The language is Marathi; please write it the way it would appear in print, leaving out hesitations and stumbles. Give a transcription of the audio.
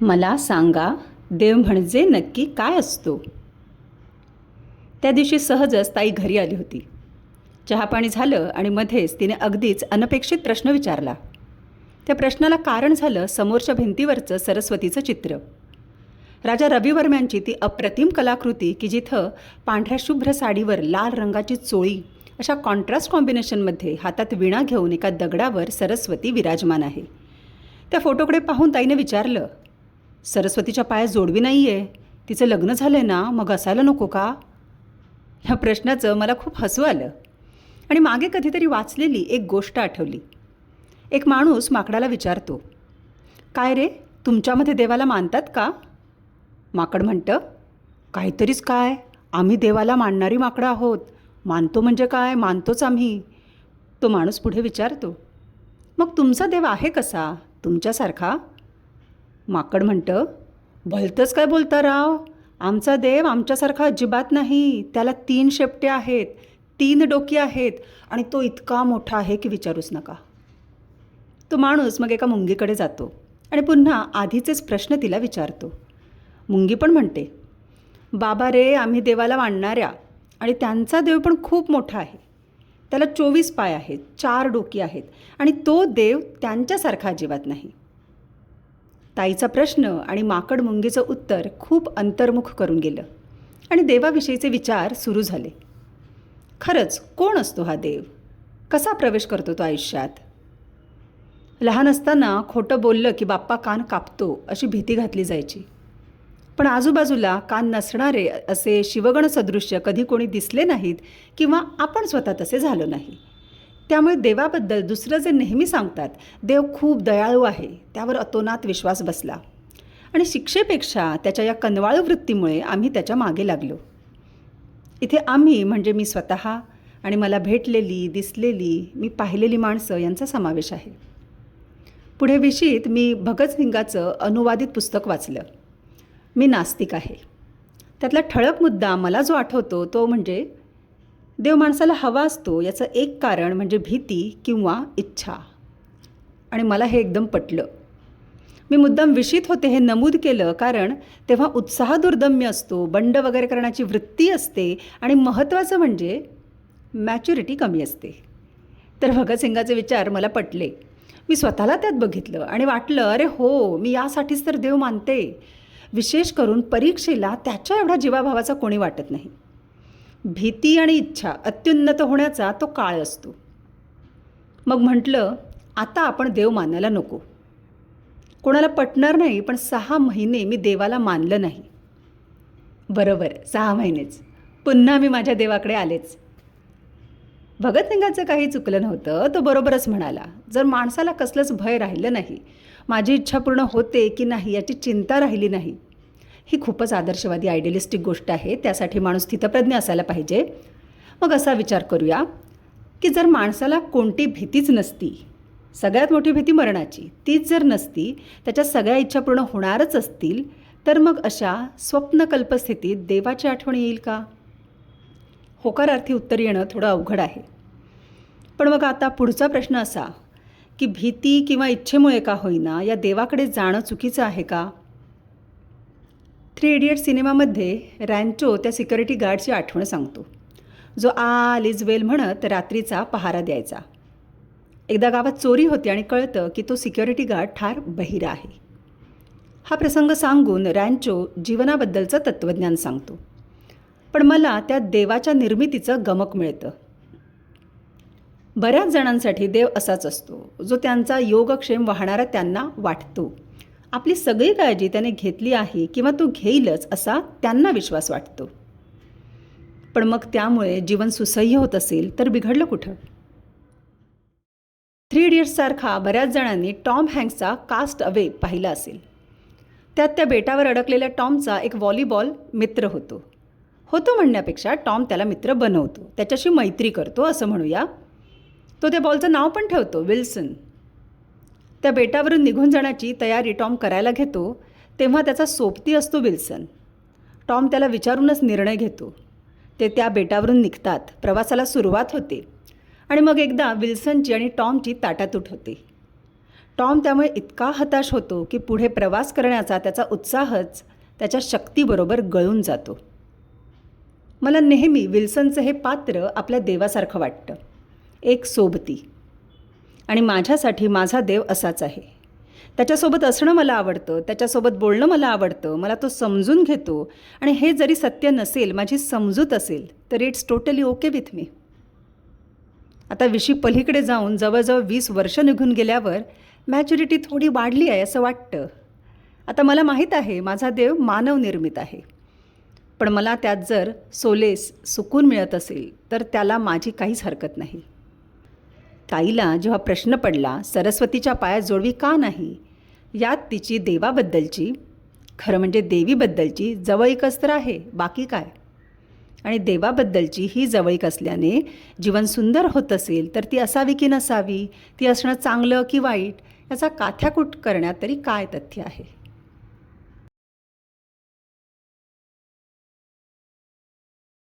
मला सांगा, देव म्हणजे नक्की काय असतो? त्या दिवशी सहजच ताई घरी आली होती. चहापाणी झालं आणि मध्येच तिने अगदीच अनपेक्षित प्रश्न विचारला. त्या प्रश्नाला कारण झालं समोरच्या भिंतीवरचं सरस्वतीचं चित्र. राजा रविवर्म्यांची ती अप्रतिम कलाकृती की जिथं पांढऱ्या शुभ्र साडीवर लाल रंगाची चोळी अशा कॉन्ट्रास्ट कॉम्बिनेशनमध्ये हातात विणा घेऊन एका दगडावर सरस्वती विराजमान आहे. त्या फोटोकडे पाहून ताईने विचारलं, सरस्वतीच्या पायात जोडवी नाही आहे, तिचं लग्न झालं आहे ना, मग असायला नको का? ह्या प्रश्नाचं मला खूप हसू आलं आणि मागे कधीतरी वाचलेली एक गोष्ट आठवली. एक माणूस माकडाला विचारतो, काय रे, तुमच्यामध्ये देवाला मानतात का? माकड म्हणतं, काहीतरीच काय, आम्ही देवाला मानणारी माकडं आहोत. मानतो म्हणजे काय, मानतोच आम्ही. तो माणूस पुढे विचारतो, मग तुमचा देव आहे कसा, तुमच्यासारखा? माकड म्हणतं, भलतंच काय बोलता राव, आमचा देव आमच्यासारखा अजिबात नाही. त्याला 3 शेपटे आहेत, 3 डोकी आहेत आणि तो इतका मोठा आहे की विचारूच नका. तो माणूस मग एका मुंगीकडे जातो आणि पुन्हा आधीचेच प्रश्न तिला विचारतो. मुंगी पण म्हणते, बाबा रे, आम्ही देवाला मानणाऱ्या आणि त्यांचा देव पण खूप मोठा आहे. त्याला 24 पाय आहेत, 4 डोकी आहेत आणि तो देव त्यांच्यासारखा अजिबात नाही. ताईचा प्रश्न आणि माकड मुंगीचं उत्तर खूप अंतर्मुख करून गेलं आणि देवाविषयीचे विचार सुरू झाले. खरंच कोण असतो हा देव? कसा प्रवेश करतो तो आयुष्यात? लहान असताना खोटं बोललं की बाप्पा कान कापतो अशी भीती घातली जायची. पण आजूबाजूला कान नसणारे असे शिवगण सदृश्य कधी कोणी दिसले नाहीत किंवा आपण स्वतः तसे झालो नाही. त्यामुळे देवाबद्दल दुसरं जे नेहमी सांगतात, देव खूप दयाळू आहे, त्यावर अतोनात विश्वास बसला आणि शिक्षेपेक्षा त्याच्या या कनवाळू वृत्तीमुळे आम्ही त्याच्या मागे लागलो. इथे आम्ही म्हणजे मी स्वतः आणि मला भेटलेली, दिसलेली, मी पाहिलेली माणसं यांचा समावेश आहे. पुढे विशीत मी भगतसिंगाचं अनुवादित पुस्तक वाचलं. मी नास्तिक आहे. त्यातला ठळक मुद्दा मला जो आठवतो तो म्हणजे देव माणसाला हवा असतो याचं एक कारण म्हणजे भीती किंवा इच्छा. आणि मला हे एकदम पटलं. मी मुद्दाम विशीत होते हे नमूद केलं कारण तेव्हा उत्साह दुर्दम्य असतो, बंड वगैरे करण्याची वृत्ती असते आणि महत्त्वाचं म्हणजे मॅच्युरिटी कमी असते. तर भगतसिंगाचे विचार मला पटले. मी स्वतःला त्यात बघितलं आणि वाटलं, अरे हो, मी यासाठीच तर देव मानते. विशेष करून परीक्षेला त्याच्या एवढा जीवाभावाचा कोणी वाटत नाही. भीती आणि इच्छा अत्युन्नत होण्याचा तो काळ असतो. मग म्हटलं, आता आपण देव मानायला नको. कोणाला पटणार नाही, पण 6 महिने मी देवाला मानलं नाही. बरोबर 6 महिनेच. पुन्हा मी माझ्या देवाकडे आलेच. भगतसिंगाचं काही चुकलं नव्हतं. तो बरोबरच म्हणाला, जर माणसाला कसलंच भय राहिलं नाही, माझी इच्छा पूर्ण होते की नाही याची चिंता राहिली नाही, ही खूपच आदर्शवादी आयडियलिस्टिक गोष्ट आहे. त्यासाठी माणूस स्थितप्रज्ञ असायला पाहिजे. मग असा विचार करूया की जर माणसाला कोणती भीतीच नसती, सगळ्यात मोठी भीती मरणाची, तीच जर नसती, त्याच्या सगळ्या इच्छा पूर्ण होणारच असतील, तर मग अशा स्वप्नकल्पस्थितीत देवाची आठवण येईल का? होकारार्थी उत्तर येणं थोडं अवघड आहे. पण मग आता पुढचा प्रश्न असा की भीती किंवा इच्छेमुळे का होईना या देवाकडे जाणं चुकीचं आहे का? 3 इडियट्स सिनेमामध्ये रॅन्चो त्या सिक्युरिटी गार्डची आठवण सांगतो, जो ऑल इज वेल म्हणत रात्रीचा पहारा द्यायचा. एकदा गावात चोरी होती आणि कळतं की तो सिक्युरिटी गार्ड ठार बहिरा आहे. हा प्रसंग सांगून रॅन्चो जीवनाबद्दलचं तत्त्वज्ञान सांगतो. पण मला त्या देवाच्या निर्मितीचं गमक मिळतं. बऱ्याच जणांसाठी देव असाच असतो, जो त्यांचा योगक्षेम वाहणारा त्यांना वाटतो. आपली सगळी काळजी त्याने घेतली आहे किंवा तो घेईलच असा त्यांना विश्वास वाटतो. पण मग त्यामुळे जीवन सुसह्य होत असेल तर बिघडलं कुठं? 3 इडियट्ससारखा बऱ्याच जणांनी टॉम हँक्सचा कास्ट अवे पाहिला असेल. त्यात त्या बेटावर अडकलेल्या टॉमचा एक व्हॉलीबॉल मित्र होतो म्हणण्यापेक्षा टॉम त्याला मित्र बनवतो, त्याच्याशी मैत्री करतो असं म्हणूया. तो त्या बॉलचं नाव पण ठेवतो, विल्सन. त्या बेटावरून निघून जाण्याची तयारी टॉम करायला घेतो तेव्हा त्याचा सोबती असतो विल्सन. टॉम त्याला विचारूनच निर्णय घेतो. ते त्या बेटावरून निघतात, प्रवासाला सुरुवात होते आणि मग एकदा विल्सनची आणि टॉमची ताटातूट होते. टॉम त्यामुळे इतका हताश होतो की पुढे प्रवास करण्याचा त्याचा उत्साहच त्याच्या शक्तीबरोबर गळून जातो. मला नेहमी विल्सनचं हे पात्र आपल्या देवासारखं वाटतं, एक सोबती. आणि माझ्यासाठी माझा देव असाच आहे. त्याच्यासोबत असणं मला आवडतं, त्याच्यासोबत बोलणं मला आवडतं, मला तो समजून घेतो. आणि हे जरी सत्य नसेल, माझी समजूत असेल, तर it's totally okay with me. आता विशी पलीकडे जाऊन जवळजवळ 20 वर्ष निघून गेल्यावर मॅच्युरिटी थोडी वाढली आहे असं वाटतं. आता मला माहीत आहे माझा देव मानवनिर्मित आहे, पण मला त्यात जर सुकून मिळत असेल तर त्याला माझी काहीच हरकत नाही. ताईला जेव्हा प्रश्न पडला सरस्वतीच्या पायात जोडवी का नाही, यात तिची देवाबद्दलची, खरं म्हणजे देवीबद्दलची जवळीकच तर आहे, बाकी काय. आणि देवाबद्दलची ही जवळीक असल्याने जीवन सुंदर होत असेल तर ती असावी की नसावी, ती असणं चांगलं की वाईट, याचा काथ्याकूट करण्यात तरी काय तथ्य आहे.